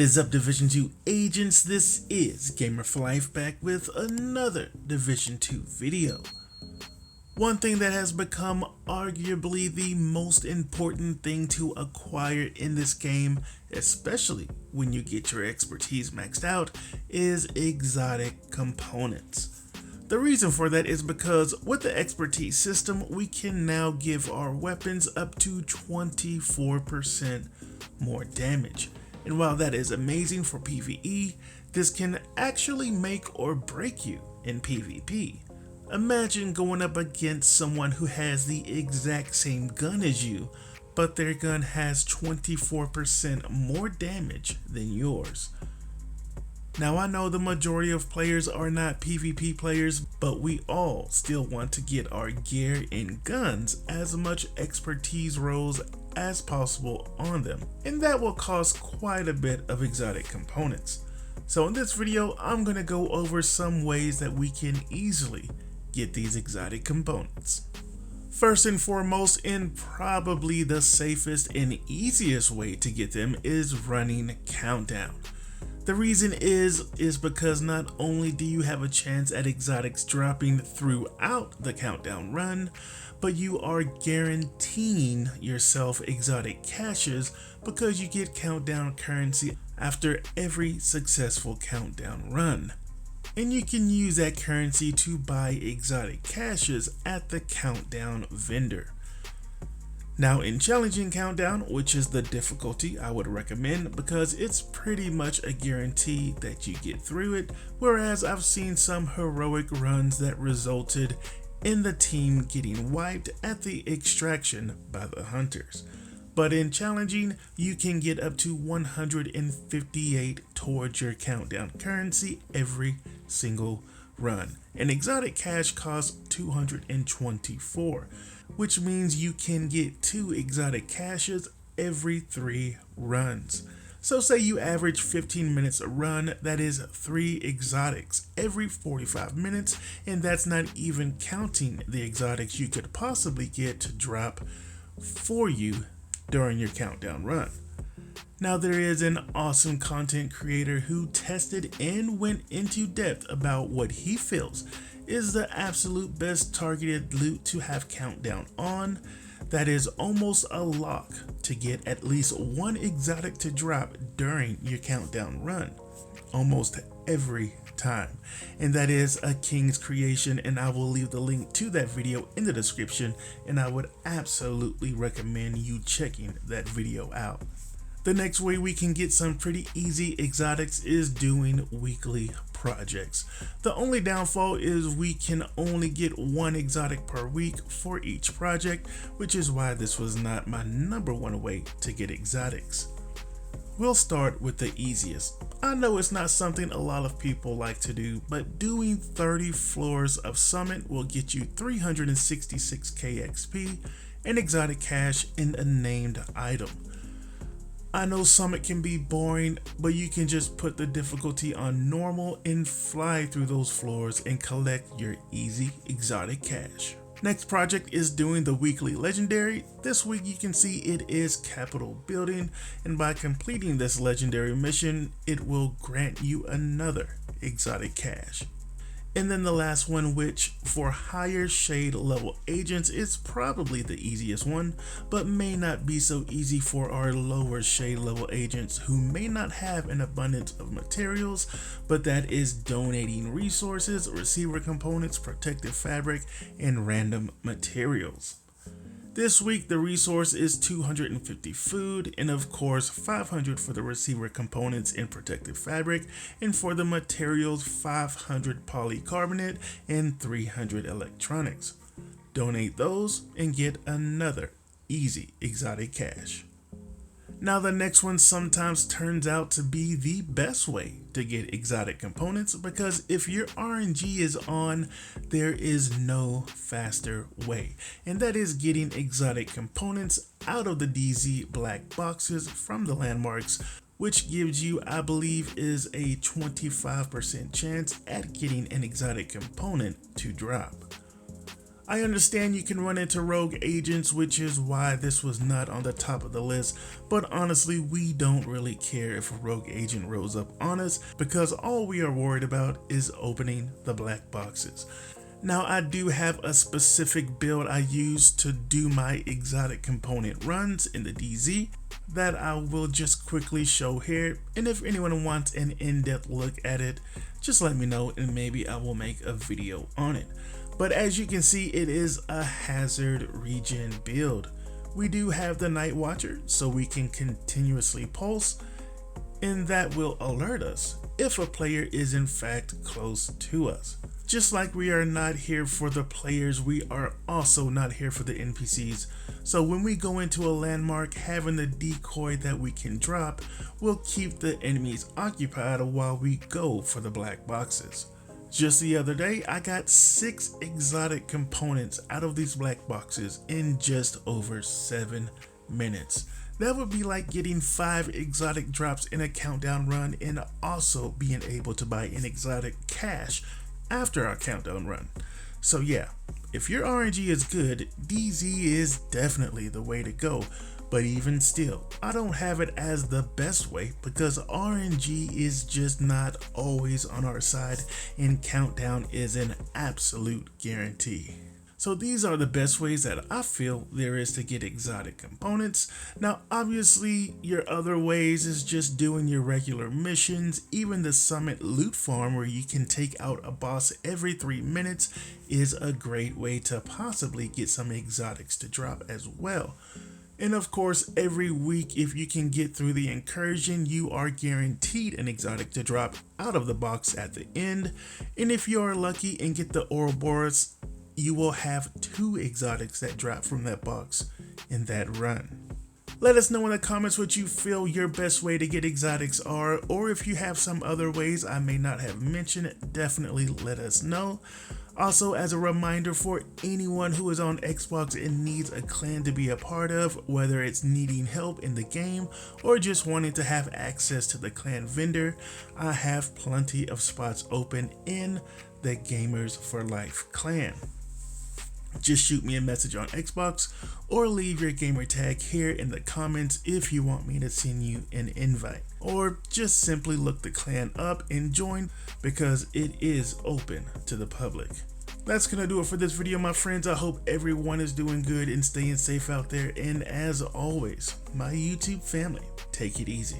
is up, Division 2 agents? This is Gamer for Life back with another Division 2 video. One thing that has become arguably the most important thing to acquire in this game, especially when you get your expertise maxed out, is exotic components. The reason for that is because with the expertise system, we can now give our weapons up to 24% more damage. And while that is amazing for PvE, this can actually make or break you in PvP. Imagine going up against someone who has the exact same gun as you, but their gun has 24% more damage than yours. Now I know the majority of players are not PvP players, but we all still want to get our gear and guns as much expertise rolls as possible on them, and that will cost quite a bit of exotic components. So in this video, I'm going to go over some ways that we can easily get these exotic components. First and foremost, and probably the safest and easiest way to get them, is running Countdown. The reason is because not only do you have a chance at exotics dropping throughout the Countdown run, but you are guaranteeing yourself exotic caches because you get Countdown currency after every successful Countdown run. And you can use that currency to buy exotic caches at the Countdown vendor. Now in challenging Countdown, which is the difficulty I would recommend because it's pretty much a guarantee that you get through it, whereas I've seen some heroic runs that resulted in the team getting wiped at the extraction by the hunters. But in challenging, you can get up to 158 towards your Countdown currency every single run. An exotic cache costs 224, which means you can get 2 exotic caches every 3 runs. So say you average 15 minutes a run, that is 3 exotics every 45 minutes, and that's not even counting the exotics you could possibly get to drop for you during your Countdown run. Now there is an awesome content creator who tested and went into depth about what he feels is the absolute best targeted loot to have Countdown on. That is almost a lock to get at least 1 exotic to drop during your Countdown run, almost every time, and that is AKingsCreation, and I will leave the link to that video in the description, and I would absolutely recommend you checking that video out. The next way we can get some pretty easy exotics is doing weekly projects. The only downfall is we can only get 1 exotic per week for each project, which is why this was not my #1 way to get exotics. We'll start with the easiest. I know it's not something a lot of people like to do, but doing 30 floors of Summit will get you 366k XP, an exotic cache, and a named item. I know Summit can be boring, but you can just put the difficulty on normal and fly through those floors and collect your easy exotic cache. Next project is doing the weekly legendary. This week you can see it is Capitol building, and by completing this legendary mission, it will grant you another exotic cache. And then the last one, which for higher shade level agents is probably the easiest one, but may not be so easy for our lower shade level agents who may not have an abundance of materials, but that is donating resources, receiver components, protective fabric, and random materials. This week the resource is 250 food, and of course 500 for the receiver components and protective fabric, and for the materials 500 polycarbonate and 300 electronics. Donate those and get another easy exotic cache. Now the next one sometimes turns out to be the best way to get exotic components, because if your RNG is on, there is no faster way, and that is getting exotic components out of the DZ black boxes from the landmarks, which gives you, I believe, is a 25% chance at getting an exotic component to drop. I understand you can run into rogue agents, which is why this was not on the top of the list, but honestly we don't really care if a rogue agent rolls up on us because all we are worried about is opening the black boxes. Now I do have a specific build I use to do my exotic component runs in the DZ that I will just quickly show here, and if anyone wants an in-depth look at it, just let me know and maybe I will make a video on it. But as you can see, it is a hazard regen build. We do have the Night Watcher, so we can continuously pulse, and that will alert us if a player is in fact close to us. Just like we are not here for the players, we are also not here for the NPCs. So when we go into a landmark, having the decoy that we can drop will keep the enemies occupied while we go for the black boxes. Just the other day, I got 6 exotic components out of these black boxes in just over 7 minutes. That would be like getting 5 exotic drops in a countdown run and also being able to buy an exotic cash after our countdown run. So yeah, if your RNG is good, DZ is definitely the way to go. But even still, I don't have it as the best way because RNG is just not always on our side and countdown is an absolute guarantee. So these are the best ways that I feel there is to get exotic components. Now obviously your other ways is just doing your regular missions. Even the summit loot farm where you can take out a boss every 3 minutes is a great way to possibly get some exotics to drop as well. And of course, every week, if you can get through the incursion, you are guaranteed an exotic to drop out of the box at the end. And if you are lucky and get the Ouroboros, you will have 2 exotics that drop from that box in that run. Let us know in the comments what you feel your best way to get exotics are, or if you have some other ways I may not have mentioned, definitely let us know. Also, as a reminder for anyone who is on Xbox and needs a clan to be a part of, whether it's needing help in the game or just wanting to have access to the clan vendor, I have plenty of spots open in the Gamers for Life clan. Just shoot me a message on Xbox or leave your gamer tag here in the comments if you want me to send you an invite, or just simply look the clan up and join because it is open to the public. That's gonna do it for this video, my friends. I hope everyone is doing good and staying safe out there, and as always, my YouTube family, take it easy.